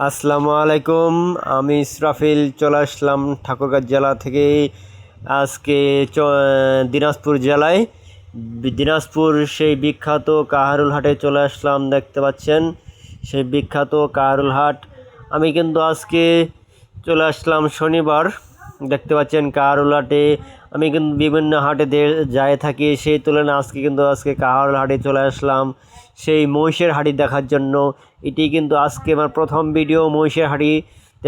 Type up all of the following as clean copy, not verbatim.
আসসালামু আলাইকুম। আমি ইসরাফিল চলে আসলাম ঠাকুরগাঁও জেলা থেকে। আজকে দিনাজপুর জেলায় দিনাজপুর সেই বিখ্যাত কাহারুল হাটে চলে আসলাম। দেখতে পাচ্ছেন সেই বিখ্যাত কাহারুল হাট। আমি কিন্তু আজকে চলে আসলাম শনিবার। দেখতে পাচ্ছেন কাহারুল হাটে আমি কিন্তু বিভিন্ন হাটে যাই থাকি, সেই তুলনায় আজকে কাহারুল হাটে চলে আসলাম সেই মহিষের হাটে দেখার জন্য। এটি কিন্তু আজকে আমার প্রথম ভিডিও মহিষের হাটে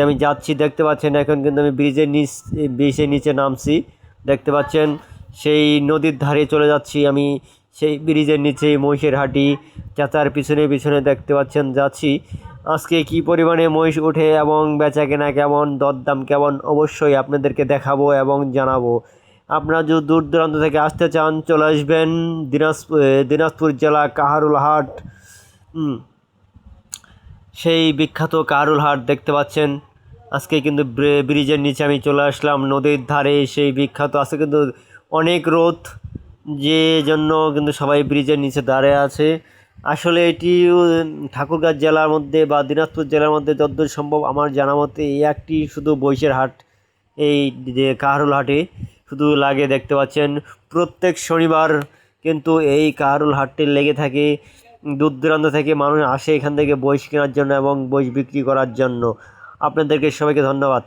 আমি যাচ্ছি। দেখতে পাচ্ছেন এখন কিন্তু আমি ব্রিজের নিচে নামছি। দেখতে পাচ্ছেন সেই নদীর ধারে চলে যাচ্ছি আমি, সেই ব্রিজের নিচে মহিষের হাটি চাচার পিছনে পিছনে দেখতে পাচ্ছেন যাচ্ছি। আজকে কি পরিমাণে মহিষ ওঠে এবং বেচা কেনা কেমন, দরদাম কেমন, অবশ্যই আপনাদেরকে দেখাবো এবং জানাবো। আপনারা যদি দূর দূরান্ত থেকে আসতে চান চলে আসবেন দিনাজপুর জেলা কাহারুল হাট। সেই বিখ্যাত কাহারুল হাট দেখতে পাচ্ছেন। আজকে কিন্তু ব্রিজের নিচে আমি চলে আসলাম নদীর ধারে, সেই বিখ্যাত। আজকে কিন্তু অনেক রোদ, যে জন্য কিন্তু সবাই ব্রিজের নিচে দাঁড়িয়ে আছে। আসলে এটি ঠাকুরগাঁও জেলার মধ্যে বা দিনাজপুর জেলার মধ্যে যতদূর সম্ভব আমার জানা মতে এই একটি শুধু বইসের হাট, এই যে কাহারুল হাটে শুধু লাগে। দেখতে পাচ্ছেন প্রত্যেক শনিবার কিন্তু এই কাহারুল হাটটি লেগে থাকে। দূর দূরান্ত থেকে মানুষ আসে এখান থেকে বইস কেনার জন্য এবং বইস বিক্রি করার জন্য। আপনাদেরকে সবাইকে ধন্যবাদ।